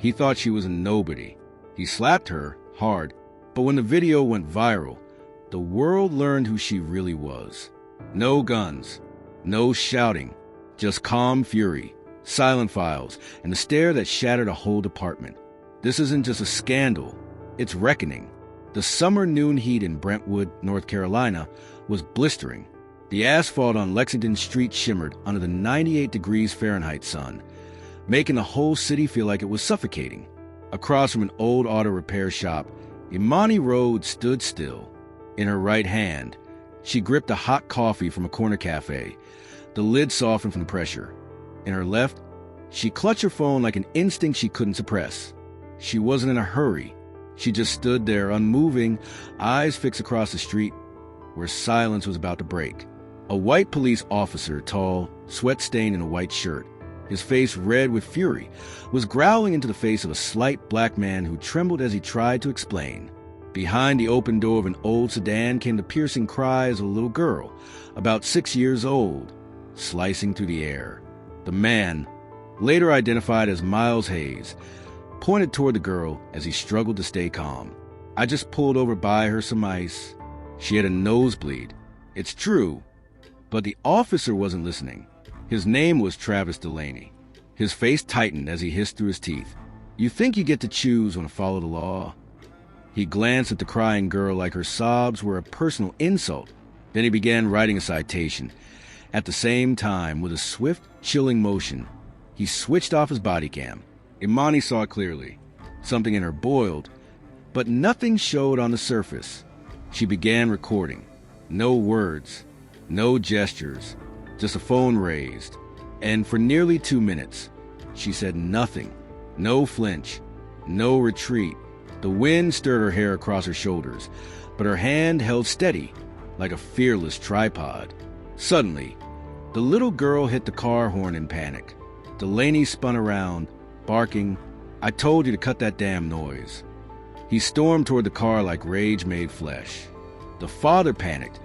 He thought she was a nobody. He slapped her hard, but when the video went viral, the world learned who she really was. No guns, no shouting, just calm fury, silent files, and a stare that shattered a whole department. This isn't just a scandal, it's reckoning. The summer noon heat in Brentwood, North Carolina, was blistering. The asphalt on Lexington Street shimmered under the 98 degrees Fahrenheit sun, making the whole city feel like it was suffocating. Across from an old auto repair shop, Imani Rhodes stood still. In her right hand, she gripped a hot coffee from a corner cafe. The lid softened from the pressure. In her left, she clutched her phone like an instinct she couldn't suppress. She wasn't in a hurry. She just stood there, unmoving, eyes fixed across the street, where silence was about to break. A white police officer, tall, sweat-stained in a white shirt, his face red with fury, was growling into the face of a slight black man who trembled as he tried to explain. Behind the open door of an old sedan came the piercing cries of a little girl, about 6 years old, slicing through the air. The man, later identified as Miles Hayes, pointed toward the girl as he struggled to stay calm. I just pulled over by her some ice. She had a nosebleed. It's true, but the officer wasn't listening. His name was Travis Delaney. His face tightened as he hissed through his teeth. You think you get to choose when to follow the law? He glanced at the crying girl like her sobs were a personal insult. Then he began writing a citation. At the same time, with a swift, chilling motion, he switched off his body cam. Imani saw it clearly. Something in her boiled, but nothing showed on the surface. She began recording. No words, no gestures, just a phone raised. And for nearly 2 minutes, she said nothing. No flinch, no retreat. The wind stirred her hair across her shoulders, but her hand held steady, like a fearless tripod. Suddenly, the little girl hit the car horn in panic. Delaney spun around, barking, "I told you to cut that damn noise." He stormed toward the car like rage made flesh. The father panicked,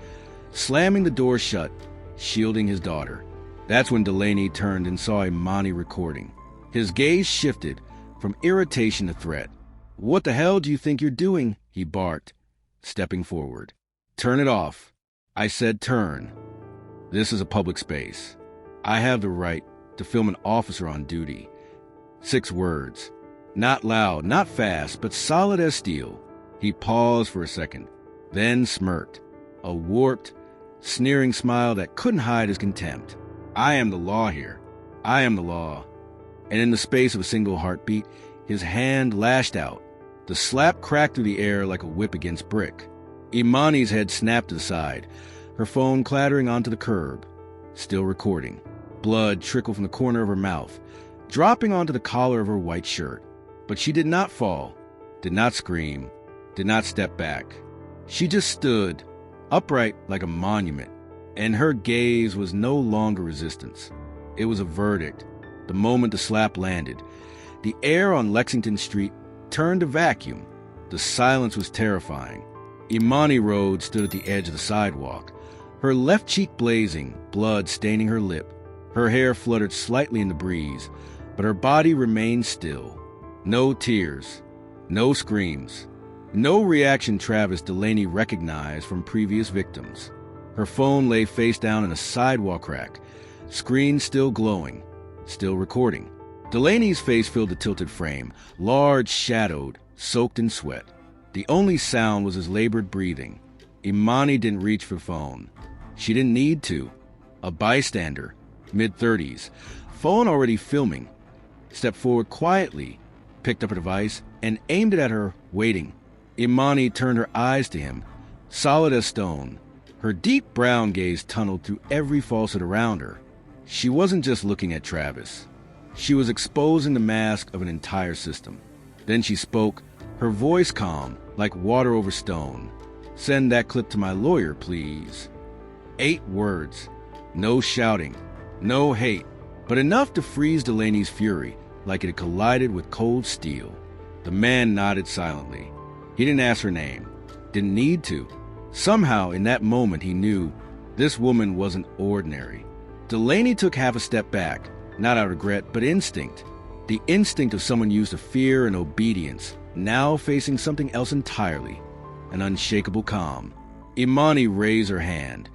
slamming the door shut, shielding his daughter. That's when Delaney turned and saw Imani recording. His gaze shifted from irritation to threat. "What the hell do you think you're doing?" he barked, stepping forward. "Turn it off." I said turn. This is a public space. I have the right to film an officer on duty. 6 words. Not loud, not fast, but solid as steel. He paused for a second, then smirked. A warped, sneering smile that couldn't hide his contempt. I am the law here. I am the law. And in the space of a single heartbeat, his hand lashed out. The slap cracked through the air like a whip against brick. Imani's head snapped to the side, her phone clattering onto the curb. Still recording. Blood trickled from the corner of her mouth, dropping onto the collar of her white shirt. But she did not fall, did not scream, did not step back. She just stood, upright like a monument, and her gaze was no longer resistance. It was a verdict. The moment the slap landed, the air on Lexington Street turned to vacuum. The silence was terrifying. Imani Rhodes stood at the edge of the sidewalk, her left cheek blazing, blood staining her lip. Her hair fluttered slightly in the breeze, but her body remained still. No tears, no screams, no reaction Travis Delaney recognized from previous victims. Her phone lay face down in a sidewalk crack, screen still glowing, still recording. Delaney's face filled the tilted frame, large, shadowed, soaked in sweat. The only sound was his labored breathing. Imani didn't reach for the phone. She didn't need to. A bystander, mid-30s, phone already filming, stepped forward quietly, picked up a device, and aimed it at her, waiting. Imani turned her eyes to him, solid as stone. Her deep brown gaze tunneled through every falsehood around her. She wasn't just looking at Travis. She was exposing the mask of an entire system. Then she spoke, her voice calm, like water over stone. "Send that clip to my lawyer, please." 8 words. No shouting, no hate, but enough to freeze Delaney's fury, like it had collided with cold steel. The man nodded silently. He didn't ask her name. Didn't need to. Somehow, in that moment, he knew this woman wasn't ordinary. Delaney took half a step back, not out of regret, but instinct. The instinct of someone used to fear and obedience, now facing something else entirely, an unshakable calm. Imani raised her hand,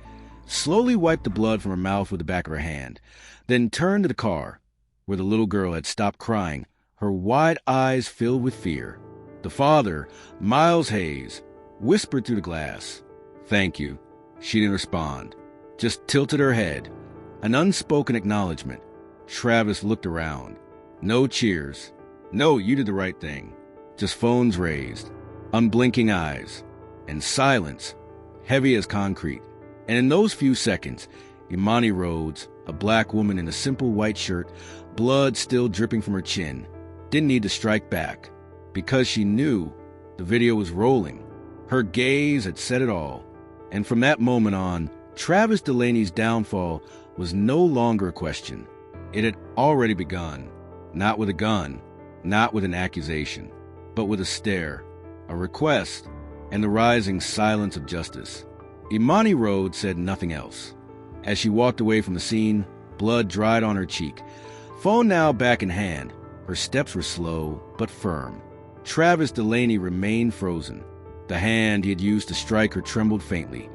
slowly wiped the blood from her mouth with the back of her hand, then turned to the car, where the little girl had stopped crying, her wide eyes filled with fear. The father, Miles Hayes, whispered through the glass, "Thank you." She didn't respond, just tilted her head, an unspoken acknowledgement. Travis looked around. No cheers. No, you did the right thing. Just phones raised, unblinking eyes, and silence, heavy as concrete. And in those few seconds, Imani Rhodes, a black woman in a simple white shirt, blood still dripping from her chin, didn't need to strike back, because she knew the video was rolling. Her gaze had said it all. And from that moment on, Travis Delaney's downfall was no longer a question. It had already begun, not with a gun, not with an accusation, but with a stare, a request, and the rising silence of justice. Imani Rhodes said nothing else. As she walked away from the scene, blood dried on her cheek. Phone now back in hand, her steps were slow but firm. Travis Delaney remained frozen. The hand he had used to strike her trembled faintly,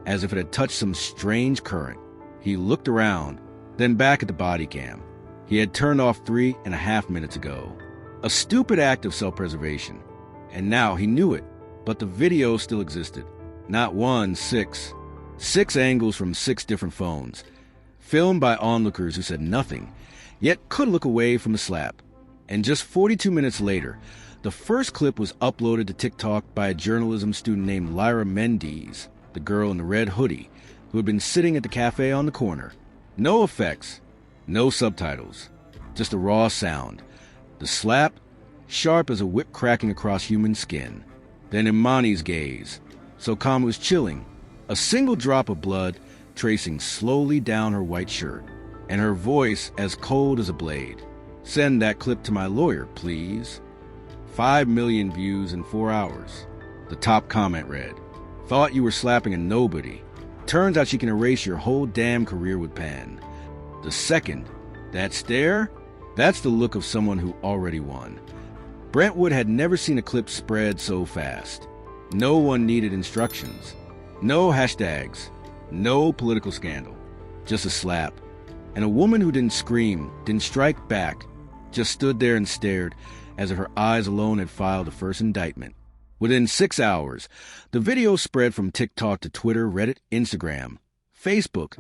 as if it had touched some strange current. He looked around, then back at the body cam. He had turned off 3.5 minutes ago. A stupid act of self-preservation. And now he knew it, but the video still existed. Not one, six. 6 angles from 6 different phones, filmed by onlookers who said nothing, yet could look away from the slap. And just 42 minutes later, the first clip was uploaded to TikTok by a journalism student named Lyra Mendes, the girl in the red hoodie, who had been sitting at the cafe on the corner. No effects, no subtitles, just a raw sound. The slap, sharp as a whip cracking across human skin. Then Imani's gaze, so calm it was chilling, a single drop of blood tracing slowly down her white shirt, and her voice as cold as a blade. "Send that clip to my lawyer, please." 5 million views in 4 hours. The top comment read, "Thought you were slapping a nobody. Turns out she can erase your whole damn career with pen." The second, "That stare? That's the look of someone who already won." Brentwood had never seen a clip spread so fast. No one needed instructions. No hashtags. No political scandal. Just a slap. And a woman who didn't scream, didn't strike back, just stood there and stared, as if her eyes alone had filed the first indictment. Within 6 hours, the video spread from TikTok to Twitter, Reddit, Instagram, Facebook,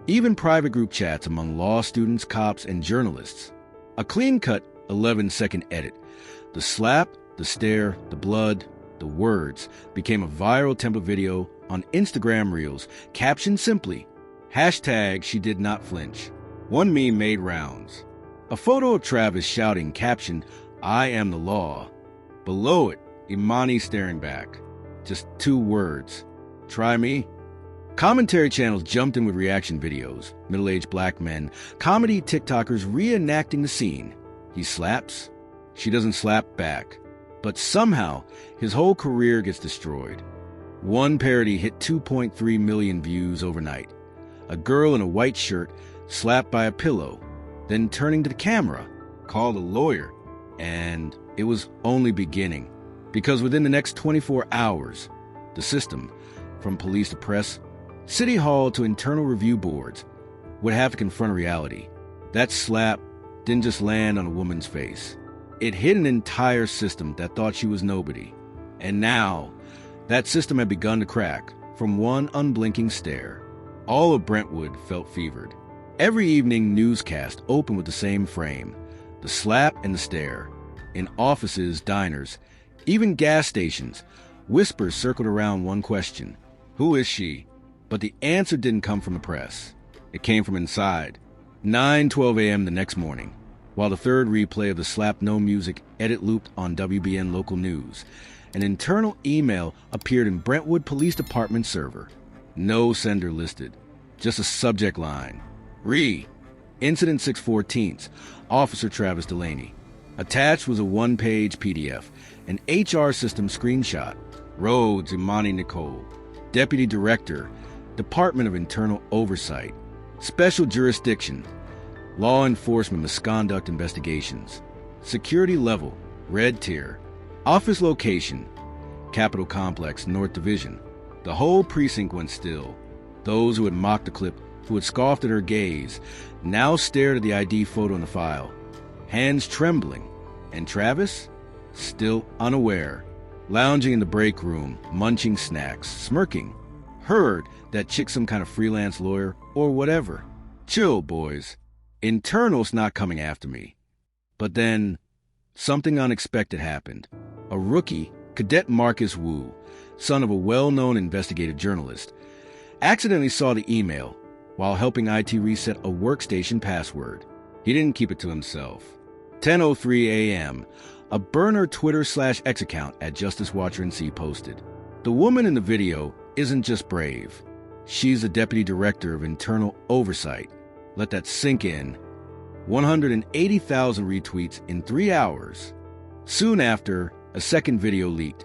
even private group chats among law students, cops, and journalists. A clean-cut 11-second edit. The slap, the stare, the blood, the words became a viral template video on Instagram Reels, captioned simply, hashtag she did not flinch. One meme made rounds. A photo of Travis shouting, captioned, "I am the law." Below it, Imani staring back. Just 2 words. "Try me." Commentary channels jumped in with reaction videos. Middle-aged black men, comedy TikTokers reenacting the scene. He slaps. She doesn't slap back. But somehow, his whole career gets destroyed. One parody hit 2.3 million views overnight. A girl in a white shirt slapped by a pillow, then turning to the camera, called a lawyer. And it was only beginning. Because within the next 24 hours, the system, from police to press, city hall to internal review boards, would have to confront reality. That slap didn't just land on a woman's face. It hit an entire system that thought she was nobody. And now, that system had begun to crack from one unblinking stare. All of Brentwood felt fevered. Every evening newscast opened with the same frame, the slap and the stare. In offices, diners, even gas stations, whispers circled around one question. Who is she? But the answer didn't come from the press. It came from inside. 9:12 a.m. the next morning, while the third replay of the Slap No Music edit looped on WBN local news, an internal email appeared in Brentwood Police Department server. No sender listed, just a subject line. Incident 6/14, Officer Travis Delaney. Attached was a 1-page PDF, an HR system screenshot. Rhodes Imani Nicole, Deputy Director, Department of Internal Oversight, Special Jurisdiction, Law Enforcement Misconduct Investigations. Security level, red tier. Office location, Capitol Complex, North Division. The whole precinct went still. Those who had mocked the clip, who had scoffed at her gaze, now stared at the ID photo in the file, hands trembling. And Travis, still unaware, lounging in the break room, munching snacks, smirking. Heard that chick's some kind of freelance lawyer or whatever. Chill, boys. Internal's not coming after me. But then, something unexpected happened. A rookie, Cadet Marcus Wu, son of a well-known investigative journalist, accidentally saw the email while helping IT reset a workstation password. He didn't keep it to himself. 10:03 a.m., a burner Twitter/X account at Justice Watcher NC posted, "The woman in the video isn't just brave. She's the Deputy Director of Internal Oversight. Let that sink in." 180,000 retweets in 3 hours. Soon after, a second video leaked,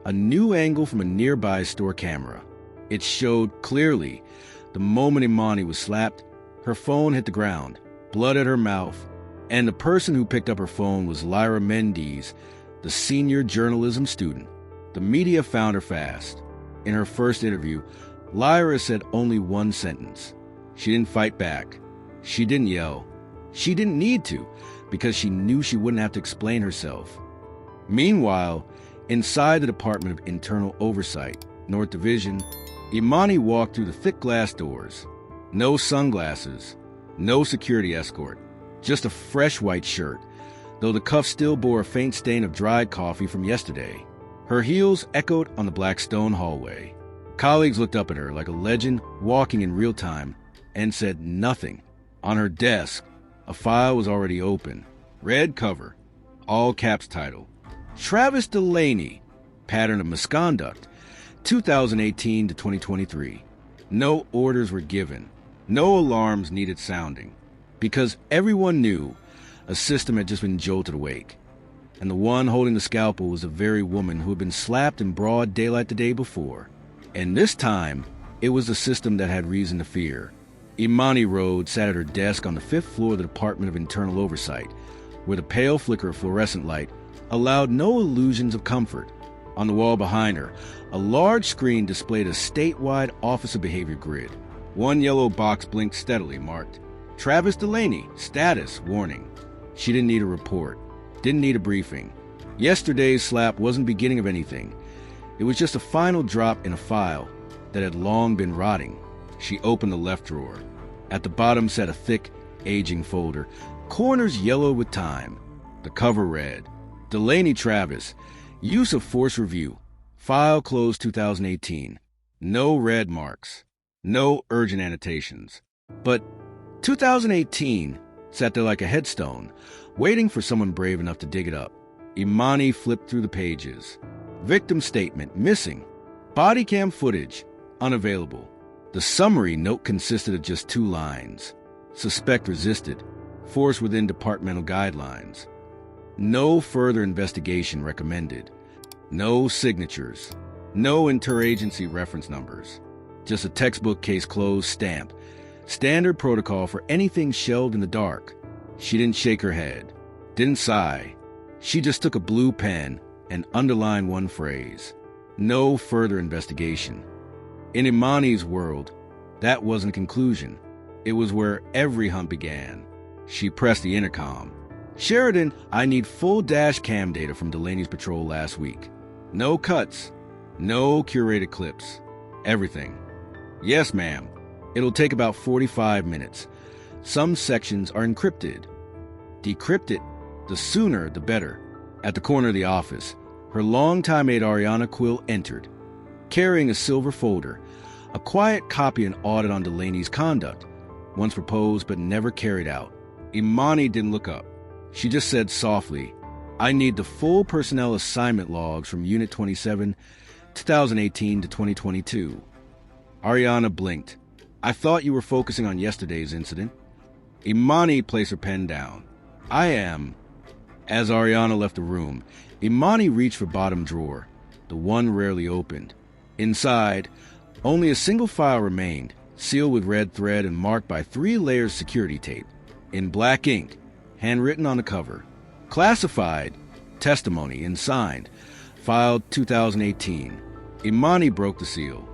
a new angle from a nearby store camera. It showed clearly the moment Imani was slapped, her phone hit the ground, blood at her mouth, and the person who picked up her phone was Lyra Mendes, the senior journalism student. The media found her fast. In her first interview, Lyra said only one sentence. She didn't fight back. She didn't yell. She didn't need to, because she knew she wouldn't have to explain herself. Meanwhile, inside the Department of Internal Oversight, North Division, Imani walked through the thick glass doors. No sunglasses, no security escort, just a fresh white shirt, though the cuff still bore a faint stain of dried coffee from yesterday. Her heels echoed on the black stone hallway. Colleagues looked up at her like a legend walking in real time and said nothing. On her desk, a file was already open. Red cover, all caps title, Travis Delaney, Pattern of Misconduct, 2018 to 2023. No orders were given. No alarms needed sounding. Because everyone knew a system had just been jolted awake. And the one holding the scalpel was the very woman who had been slapped in broad daylight the day before. And this time, it was the system that had reason to fear. Imani Rhodes sat at her desk on the 5th floor of the Department of Internal Oversight, where the pale flicker of fluorescent light allowed no illusions of comfort. On the wall behind her, a large screen displayed a statewide Office of Behavior grid. One yellow box blinked steadily, marked, Travis Delaney, status, warning. She didn't need a report, didn't need a briefing. Yesterday's slap wasn't beginning of anything. It was just a final drop in a file that had long been rotting. She opened the left drawer. At the bottom sat a thick, aging folder, corners yellow with time. The cover read, Delaney Travis, Use of Force Review, File Closed 2018. No red marks, no urgent annotations. But 2018 sat there like a headstone, waiting for someone brave enough to dig it up. Imani flipped through the pages. Victim statement, missing. Body cam footage, unavailable. The summary note consisted of just 2 lines. Suspect resisted. Force within departmental guidelines. No further investigation recommended. No signatures. No interagency reference numbers. Just a textbook case closed stamp. Standard protocol for anything shelved in the dark. She didn't shake her head. Didn't sigh. She just took a blue pen and underlined one phrase. No further investigation. In Imani's world, that wasn't a conclusion. It was where every hunt began. She pressed the intercom. Sheridan, I need full dash cam data from Delaney's patrol last week. No cuts. No curated clips. Everything. Yes, ma'am. It'll take about 45 minutes. Some sections are encrypted. Decrypt it. The sooner, the better. At the corner of the office, her longtime aide Ariana Quill entered, carrying a silver folder, a quiet copy and audit on Delaney's conduct, once proposed but never carried out. Imani didn't look up. She just said softly, I need the full personnel assignment logs from Unit 27, 2018 to 2022. Ariana blinked. I thought you were focusing on yesterday's incident. Imani placed her pen down. I am. As Ariana left the room, Imani reached for bottom drawer, the one rarely opened. Inside, only a single file remained, sealed with red thread and marked by 3 layers security tape. In black ink, handwritten on the cover, Classified, testimony and signed, filed 2018. Imani broke the seal.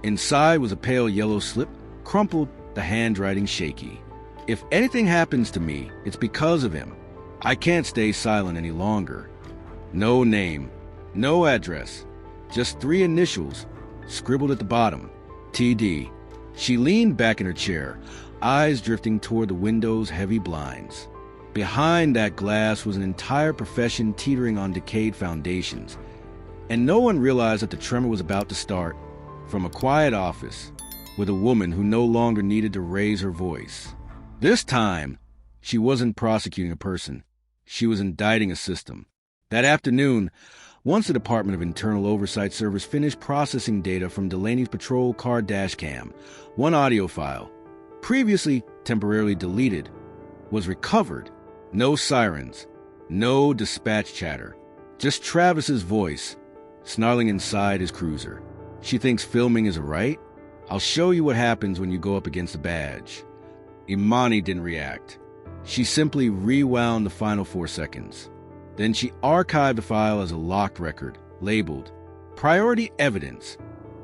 Inside was a pale yellow slip, crumpled, the handwriting shaky. If anything happens to me, it's because of him. I can't stay silent any longer. No name, no address, just 3 initials, scribbled at the bottom, TD. She leaned back in her chair, eyes drifting toward the window's heavy blinds. Behind that glass was an entire profession teetering on decayed foundations, and no one realized that the tremor was about to start from a quiet office with a woman who no longer needed to raise her voice. This time, she wasn't prosecuting a person. She was indicting a system. That afternoon, once the Department of Internal Oversight Service finished processing data from Delaney's patrol car dash cam, one audio file, previously temporarily deleted, was recovered. No sirens, no dispatch chatter, just Travis's voice, snarling inside his cruiser. She thinks filming is a right? I'll show you what happens when you go up against a badge. Imani didn't react. She simply rewound the final 4 seconds. Then she archived the file as a locked record, labeled Priority Evidence,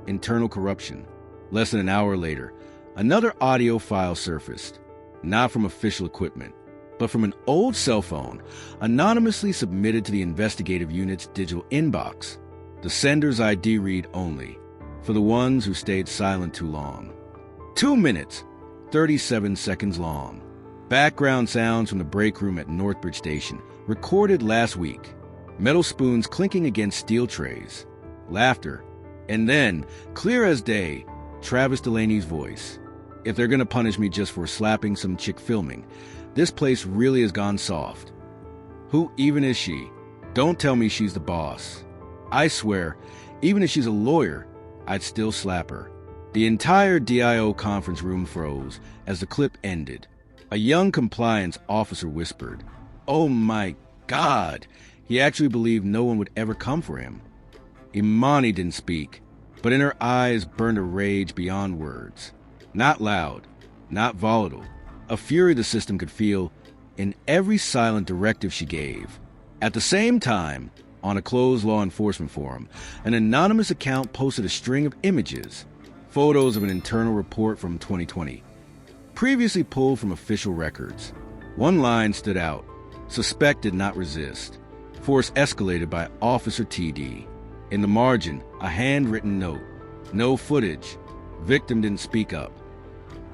Internal Corruption. Less than an hour later, another audio file surfaced, not from official equipment, but from an old cell phone, anonymously submitted to the investigative unit's digital inbox. The sender's ID read only, for the ones who stayed silent too long. 2 minutes, 37 seconds long. Background sounds from the break room at Northbridge Station, recorded last week. Metal spoons clinking against steel trays. Laughter. And then, clear as day, Travis Delaney's voice. If they're gonna punish me just for slapping some chick filming, this place really has gone soft. Who even is she? Don't tell me she's the boss. I swear, even if she's a lawyer, I'd still slap her. The entire DIO conference room froze as the clip ended. A young compliance officer whispered, "Oh my God!" He actually believed no one would ever come for him. Imani didn't speak, but in her eyes burned a rage beyond words. Not loud, not volatile. A fury the system could feel in every silent directive she gave. At the same time, on a closed law enforcement forum, an anonymous account posted a string of images, photos of an internal report from 2020, previously pulled from official records. One line stood out: "Suspect did not resist. Force escalated by Officer TD." In the margin, a handwritten note: "No footage. Victim didn't speak up."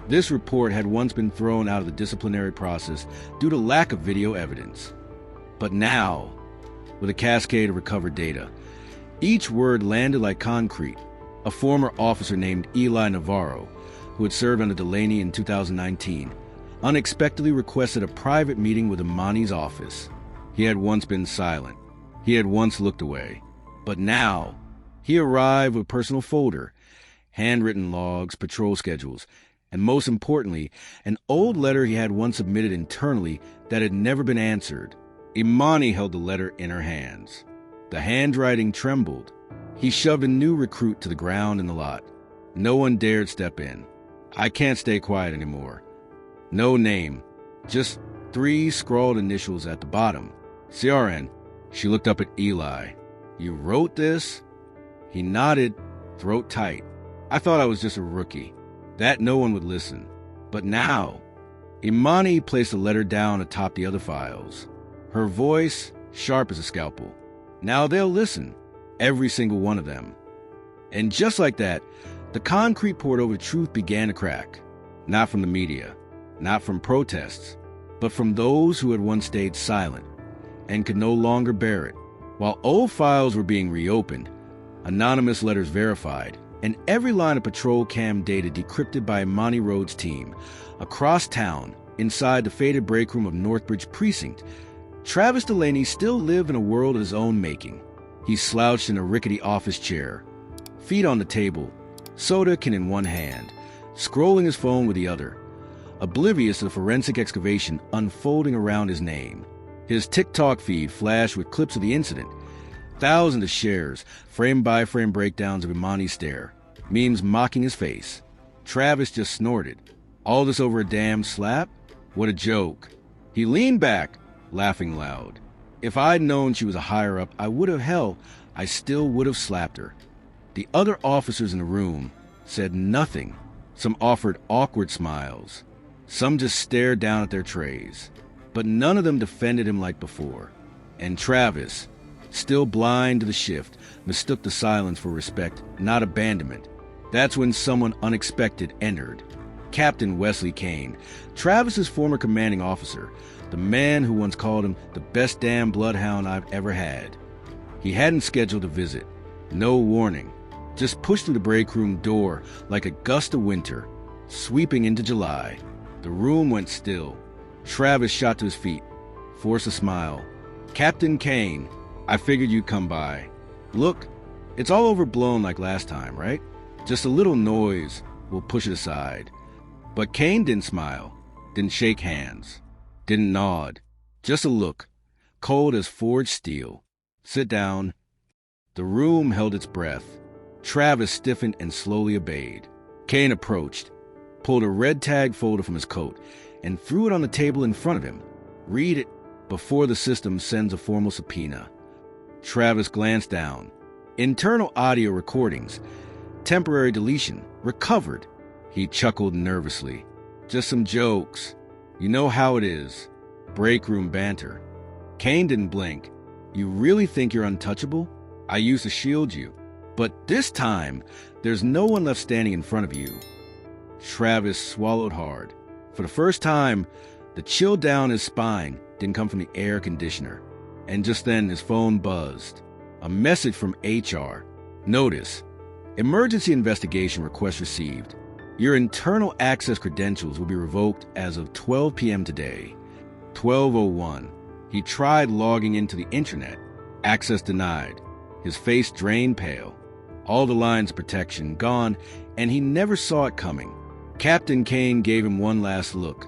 This report had once been thrown out of the disciplinary process due to lack of video evidence. But now, with a cascade of recovered data, each word landed like concrete. A former officer named Eli Navarro, who had served under Delaney in 2019, unexpectedly requested a private meeting with Imani's office. He had once been silent. He had once looked away. But now, he arrived with a personal folder, handwritten logs, patrol schedules, and most importantly, an old letter he had once submitted internally that had never been answered. Imani held the letter in her hands. The handwriting trembled. He shoved a new recruit to the ground in the lot. No one dared step in. I can't stay quiet anymore. No name, just 3 scrawled initials at the bottom. CRN. She looked up at Eli. "You wrote this?" He nodded, throat tight. "I thought I was just a rookie, that no one would listen. But now..." Imani placed the letter down atop the other files. Her voice, sharp as a scalpel. "Now they'll listen. Every single one of them." And just like that, the concrete poured over the truth began to crack. Not from the media, not from protests, but from those who had once stayed silent and could no longer bear it. While old files were being reopened, anonymous letters verified, and every line of patrol cam data decrypted by Imani Rhodes' team, across town, inside the faded break room of Northbridge Precinct, Travis Delaney still lived in a world of his own making. He slouched in a rickety office chair, feet on the table, soda can in one hand, scrolling his phone with the other, oblivious to the forensic excavation unfolding around his name. His TikTok feed flashed with clips of the incident, thousands of shares, frame-by-frame breakdowns of Imani's stare, memes mocking his face. Travis just snorted. All this over a damn slap? What a joke. He leaned back, laughing loud. If I'd known she was a higher up, I still would have slapped her. The other officers in the room said nothing. Some offered awkward smiles. Some just stared down at their trays. But none of them defended him like before. And Travis, still blind to the shift, mistook the silence for respect, not abandonment. That's when someone unexpected entered. Captain Wesley Kane, Travis's former commanding officer, the man who once called him the best damn bloodhound I've ever had. He hadn't scheduled a visit. No warning. Just pushed through the break room door like a gust of winter, sweeping into July. The room went still. Travis shot to his feet, forced a smile. Captain Kane, I figured you'd come by. Look, it's all overblown like last time, right? Just a little noise, we'll push it aside. But Kane didn't smile, didn't shake hands, didn't nod. Just a look, cold as forged steel. Sit down. The room held its breath. Travis stiffened and slowly obeyed. Kane approached, pulled a red tag folder from his coat, and threw it on the table in front of him. Read it before the system sends a formal subpoena. Travis glanced down. Internal audio recordings. Temporary deletion. Recovered. He chuckled nervously. Just some jokes. You know how it is. Break room banter. Kane didn't blink. You really think you're untouchable? I used to shield you. But this time, there's no one left standing in front of you. Travis swallowed hard. For the first time, the chill down his spine didn't come from the air conditioner. And just then, his phone buzzed. A message from HR. Notice. Emergency investigation request received. Your internal access credentials will be revoked as of 12 p.m. today. 12:01. He tried logging into the internet. Access denied. His face drained pale. All the lines of protection gone, and he never saw it coming. Captain Kane gave him one last look,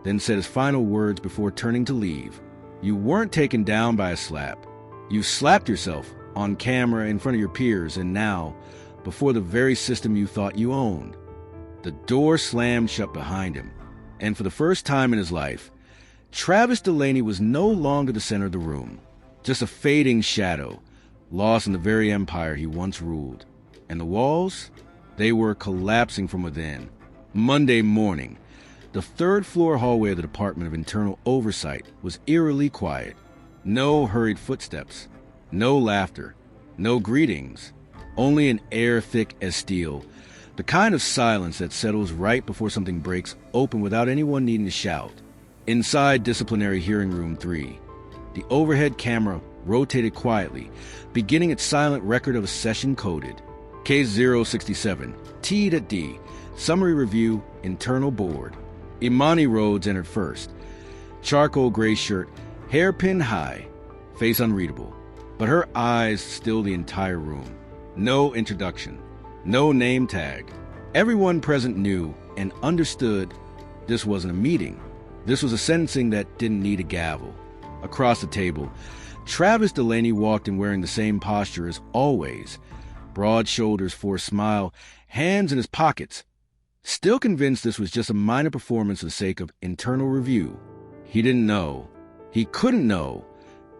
then said his final words before turning to leave. You weren't taken down by a slap. You slapped yourself on camera in front of your peers, and now, before the very system you thought you owned. The door slammed shut behind him, and for the first time in his life, Travis Delaney was no longer the center of the room, just a fading shadow, lost in the very empire he once ruled. And the walls? They were collapsing from within. Monday morning, the third-floor hallway of the Department of Internal Oversight was eerily quiet. No hurried footsteps, no laughter, no greetings, only an air thick as steel, the kind of silence that settles right before something breaks open without anyone needing to shout. Inside Disciplinary Hearing Room 3, the overhead camera rotated quietly, beginning its silent record of a session coded. Case 067, T to D, Summary Review, Internal Board. Imani Rhodes entered first. Charcoal gray shirt, hairpin high, face unreadable, but her eyes stilled the entire room. No introduction, no name tag. Everyone present knew and understood this wasn't a meeting. This was a sentencing that didn't need a gavel. Across the table, Travis Delaney walked in wearing the same posture as always. Broad shoulders, forced smile, hands in his pockets. Still convinced this was just a minor performance for the sake of internal review. He didn't know. He couldn't know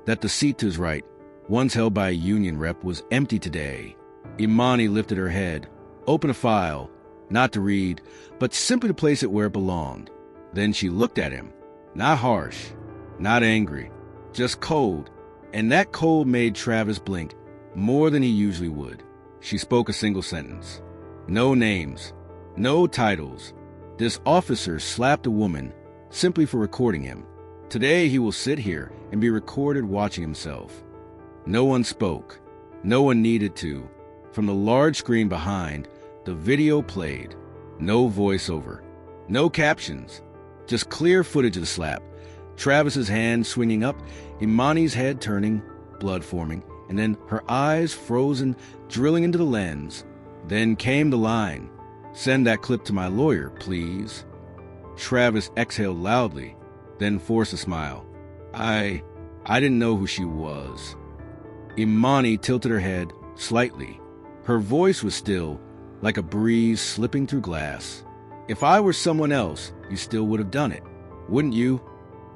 that the seat to his right, once held by a union rep, was empty today. Imani lifted her head, opened a file, not to read, but simply to place it where it belonged. Then she looked at him, not harsh, not angry, just cold, and that cold made Travis blink more than he usually would. She spoke a single sentence. No names, no titles. This officer slapped a woman simply for recording him. Today he will sit here and be recorded watching himself. No one spoke. No one needed to. From the large screen behind, the video played. No voiceover. No captions. Just clear footage of the slap. Travis's hand swinging up, Imani's head turning, blood forming, and then her eyes frozen, drilling into the lens. Then came the line. Send that clip to my lawyer, please. Travis exhaled loudly, then forced a smile. I didn't know who she was. Imani tilted her head slightly. Her voice was still, like a breeze slipping through glass. If I were someone else, you still would have done it, wouldn't you?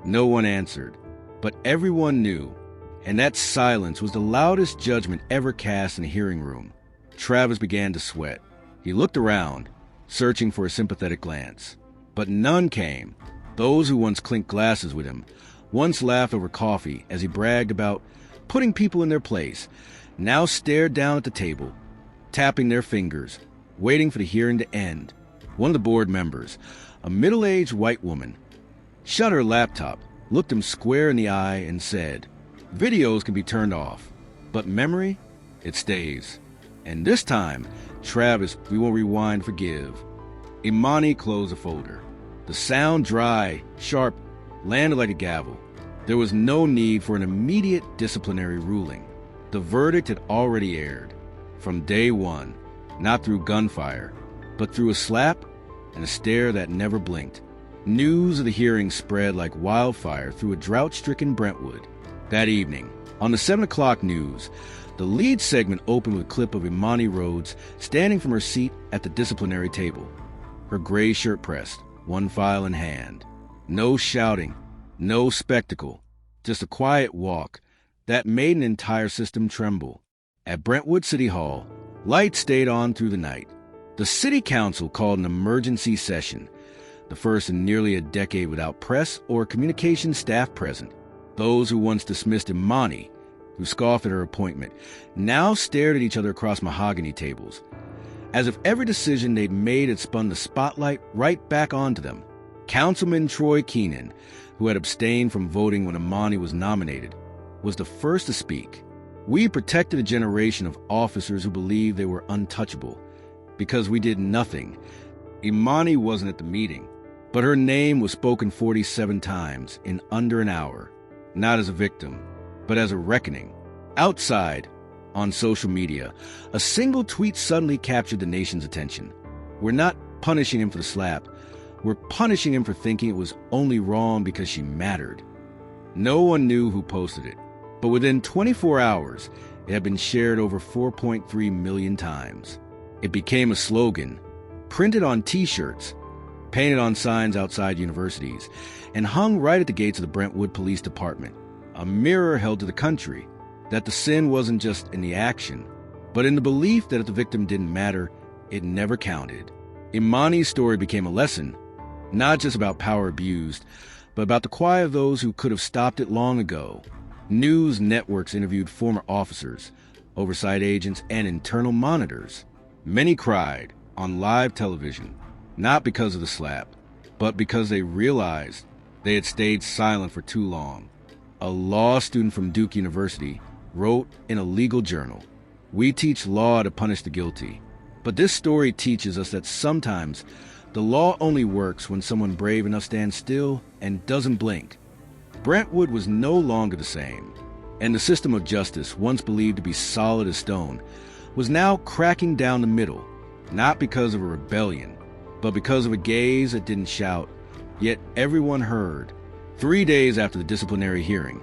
No one answered, but everyone knew. And that silence was the loudest judgment ever cast in a hearing room. Travis began to sweat. He looked around, searching for a sympathetic glance. But none came. Those who once clinked glasses with him, once laughed over coffee as he bragged about putting people in their place, now stared down at the table, tapping their fingers, waiting for the hearing to end. One of the board members, a middle-aged white woman, shut her laptop, looked him square in the eye, and said, "Videos can be turned off, but memory, it stays." And this time, Travis, we won't rewind, forgive. Imani closed the folder. The sound, dry, sharp, landed like a gavel. There was no need for an immediate disciplinary ruling. The verdict had already aired. From day one, not through gunfire, but through a slap and a stare that never blinked. News of the hearing spread like wildfire through a drought-stricken Brentwood. That evening, on the 7 o'clock news, the lead segment opened with a clip of Imani Rhodes standing from her seat at the disciplinary table, her gray shirt pressed, one file in hand. No shouting, no spectacle, just a quiet walk that made an entire system tremble. At Brentwood City Hall, lights stayed on through the night. The city council called an emergency session, the first in nearly a decade without press or communications staff present. Those who once dismissed Imani, who scoffed at her appointment, now stared at each other across mahogany tables, as if every decision they'd made had spun the spotlight right back onto them. Councilman Troy Keenan, who had abstained from voting when Imani was nominated, was the first to speak. We protected a generation of officers who believed they were untouchable because we did nothing. Imani wasn't at the meeting, but her name was spoken 47 times in under an hour, not as a victim, but as a reckoning. Outside, on social media, a single tweet suddenly captured the nation's attention. "We're not punishing him for the slap. We're punishing him for thinking it was only wrong because she mattered." No one knew who posted it, but within 24 hours, it had been shared over 4.3 million times. It became a slogan, printed on T-shirts, painted on signs outside universities, and hung right at the gates of the Brentwood Police Department, a mirror held to the country that the sin wasn't just in the action, but in the belief that if the victim didn't matter, it never counted. Imani's story became a lesson, not just about power abused, but about the quiet of those who could have stopped it long ago. News networks interviewed former officers, oversight agents, and internal monitors. Many cried on live television, not because of the slap, but because they realized they had stayed silent for too long. A law student from Duke University wrote in a legal journal, "We teach law to punish the guilty, but this story teaches us that sometimes the law only works when someone brave enough stands still and doesn't blink." Brentwood was no longer the same, and the system of justice, once believed to be solid as stone, was now cracking down the middle, not because of a rebellion, but because of a gaze that didn't shout, yet everyone heard. 3 days after the disciplinary hearing,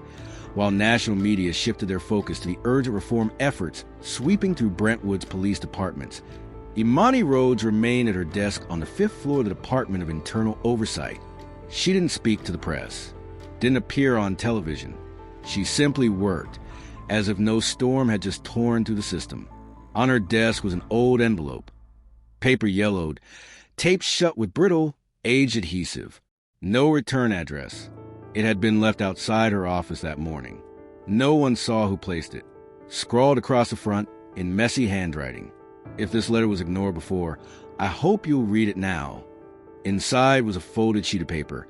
while national media shifted their focus to the urgent reform efforts sweeping through Brentwood's police departments, Imani Rhodes remained at her desk on the 5th floor of the Department of Internal Oversight. She didn't speak to the press, didn't appear on television. She simply worked, as if no storm had just torn through the system. On her desk was an old envelope, paper yellowed, taped shut with brittle, aged adhesive. No return address. It had been left outside her office that morning. No one saw who placed it. Scrawled across the front in messy handwriting. "If this letter was ignored before, I hope you'll read it now." Inside was a folded sheet of paper,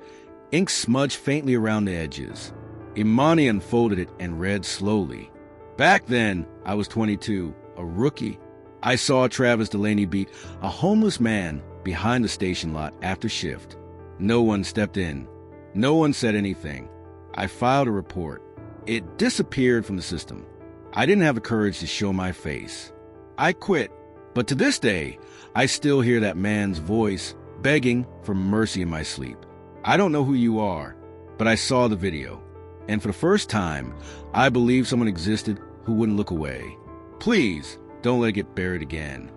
ink smudged faintly around the edges. Imani unfolded it and read slowly. "Back then, I was 22, a rookie. I saw Travis Delaney beat a homeless man behind the station lot after shift. No one stepped in. No one said anything. I filed a report. It disappeared from the system. I didn't have the courage to show my face. I quit. But to this day, I still hear that man's voice begging for mercy in my sleep. I don't know who you are, but I saw the video. And for the first time, I believe someone existed who wouldn't look away. Please, don't let it get buried again."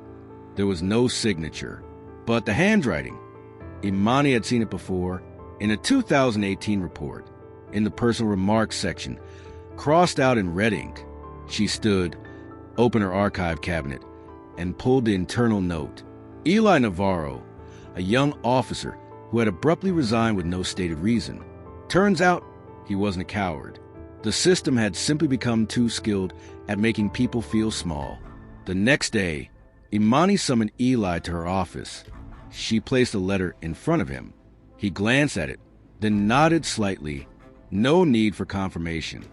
There was no signature, but the handwriting. Imani had seen it before in a 2018 report. In the personal remarks section, crossed out in red ink. She stood, opened her archive cabinet, and pulled the internal note. Eli Navarro, a young officer who had abruptly resigned with no stated reason. Turns out he wasn't a coward. The system had simply become too skilled at making people feel small. The next day, Imani summoned Eli to her office. She placed a letter in front of him. He glanced at it, then nodded slightly. No need for confirmation.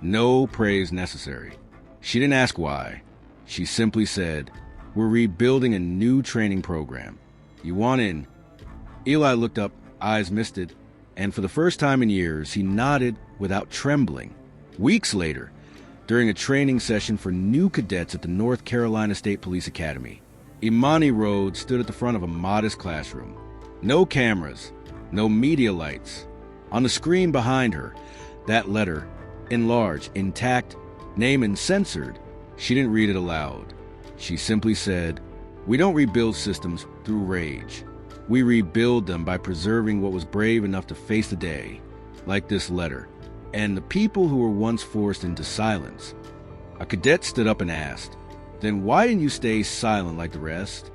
No praise necessary. She didn't ask why. She simply said, "We're rebuilding a new training program. You want in?" Eli looked up, eyes misted, and for the first time in years, he nodded without trembling. Weeks later, during a training session for new cadets at the North Carolina State Police Academy, Imani Rhodes stood at the front of a modest classroom. No cameras, no media lights. On the screen behind her, that letter, enlarged, intact, name and censored. She didn't read it aloud. She simply said, "We don't rebuild systems through rage. We rebuild them by preserving what was brave enough to face the day, like this letter, and the people who were once forced into silence." A cadet stood up and asked, "Then why didn't you stay silent like the rest?"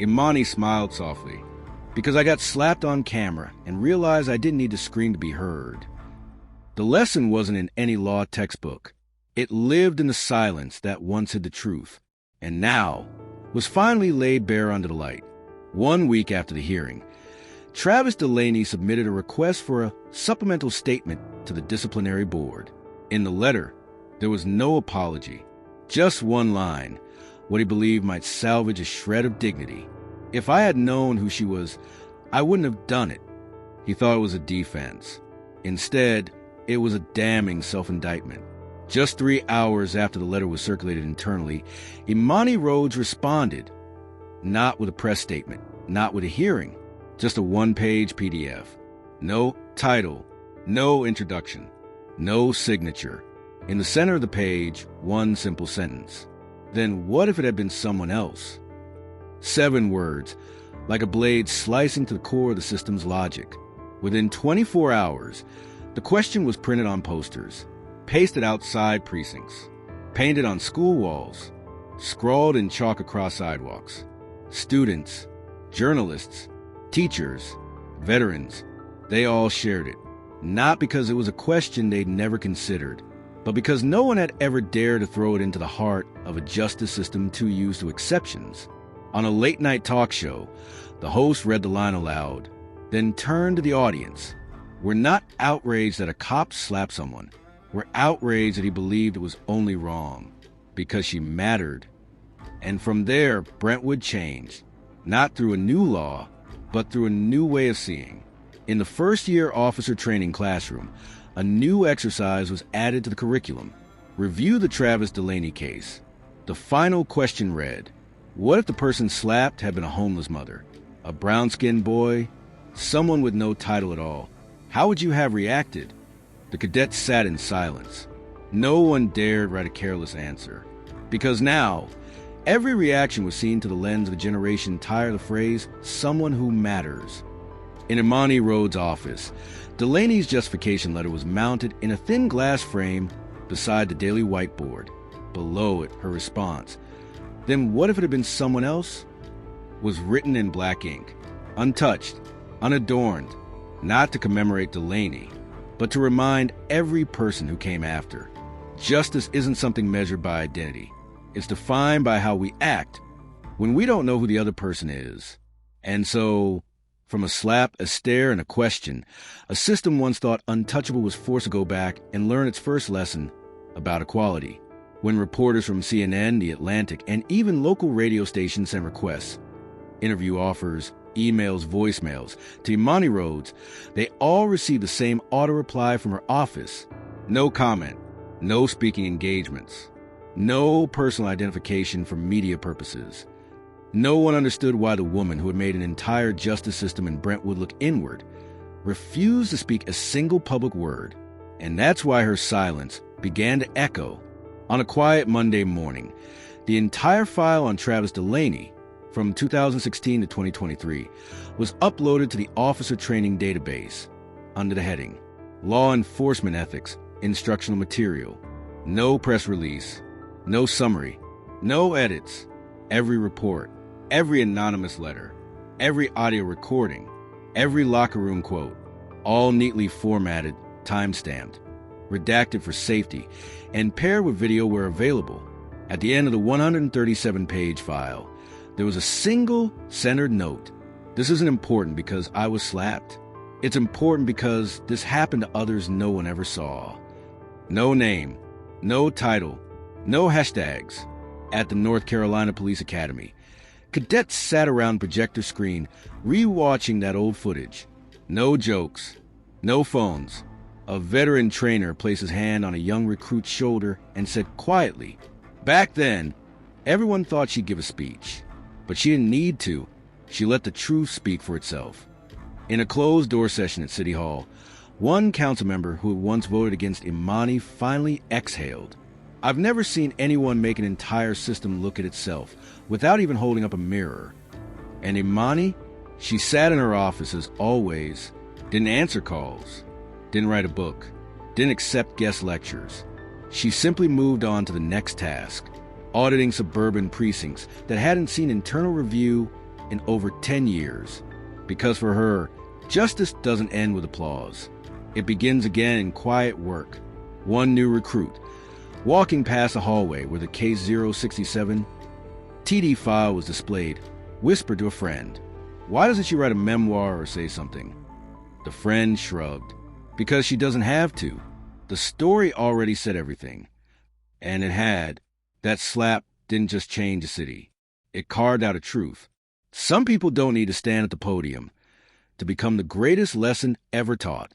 Imani smiled softly. "Because I got slapped on camera and realized I didn't need to scream to be heard." The lesson wasn't in any law textbook. It lived in the silence that once hid the truth, and now was finally laid bare under the light. 1 week after the hearing, Travis Delaney submitted a request for a supplemental statement to the disciplinary board. In the letter, there was no apology, just one line, what he believed might salvage a shred of dignity. "If I had known who she was, I wouldn't have done it." He thought it was a defense. Instead, it was a damning self-indictment. Just 3 hours after the letter was circulated internally, Imani Rhodes responded. Not with a press statement, not with a hearing, just a one-page PDF. No title, no introduction, no signature. In the center of the page, one simple sentence. Then what if it had been someone else? 7 words, like a blade slicing to the core of the system's logic. Within 24 hours, the question was printed on posters, pasted outside precincts, painted on school walls, scrawled in chalk across sidewalks. Students, journalists, teachers, veterans, they all shared it. Not because it was a question they'd never considered, but because no one had ever dared to throw it into the heart of a justice system too used to exceptions. On a late-night talk show, the host read the line aloud, then turned to the audience. "We're not outraged that a cop slapped someone. We're outraged that he believed it was only wrong, because she mattered." And from there, Brentwood changed, not through a new law, but through a new way of seeing. In the first-year officer training classroom, a new exercise was added to the curriculum. Review the Travis Delaney case. The final question read, what if the person slapped had been a homeless mother, a brown-skinned boy, someone with no title at all? How would you have reacted? The cadets sat in silence. No one dared write a careless answer. Because now, every reaction was seen to the lens of a generation tired of the phrase, "someone who matters." In Imani Rhodes' office, Delaney's justification letter was mounted in a thin glass frame beside the daily whiteboard. Below it, her response, "Then what if it had been someone else?" was written in black ink, untouched, unadorned, not to commemorate Delaney, but to remind every person who came after. Justice isn't something measured by identity. It's defined by how we act when we don't know who the other person is. And so, from a slap, a stare, and a question, a system once thought untouchable was forced to go back and learn its first lesson about equality. When reporters from CNN, The Atlantic, and even local radio stations sent requests, interview offers, emails, voicemails, to Imani Rhodes, they all received the same auto-reply from her office. No comment, no speaking engagements, no personal identification for media purposes. No one understood why the woman who had made an entire justice system in Brentwood look inward refused to speak a single public word. And that's why her silence began to echo. On a quiet Monday morning, the entire file on Travis Delaney from 2016 to 2023 was uploaded to the Officer Training Database under the heading Law Enforcement Ethics instructional material. No press release, no summary, no edits. Every report, every anonymous letter, every audio recording, every locker room quote, all neatly formatted, time-stamped, redacted for safety, and paired with video where available. At the end of the 137-page file, there was a single centered note. This isn't important because I was slapped. It's important because this happened to others no one ever saw. No name, no title, no hashtags. At the North Carolina Police Academy, cadets sat around projector screen re-watching that old footage. No jokes, no phones. A veteran trainer placed his hand on a young recruit's shoulder and said quietly, "Back then, everyone thought she'd give a speech, but she didn't need to. She let the truth speak for itself." In a closed-door session at City Hall, one council member who had once voted against Imani finally exhaled. "I've never seen anyone make an entire system look at itself without even holding up a mirror." And Imani, she sat in her office as always, didn't answer calls, didn't write a book, didn't accept guest lectures. She simply moved on to the next task, auditing suburban precincts that hadn't seen internal review in over 10 years. Because for her, justice doesn't end with applause. It begins again in quiet work. One new recruit, walking past a hallway where the case 067 TD file was displayed, whispered to a friend, "Why doesn't she write a memoir or say something?" The friend shrugged. "Because she doesn't have to. The story already said everything." And it had. That slap didn't just change a city. It carved out a truth. Some people don't need to stand at the podium to become the greatest lesson ever taught.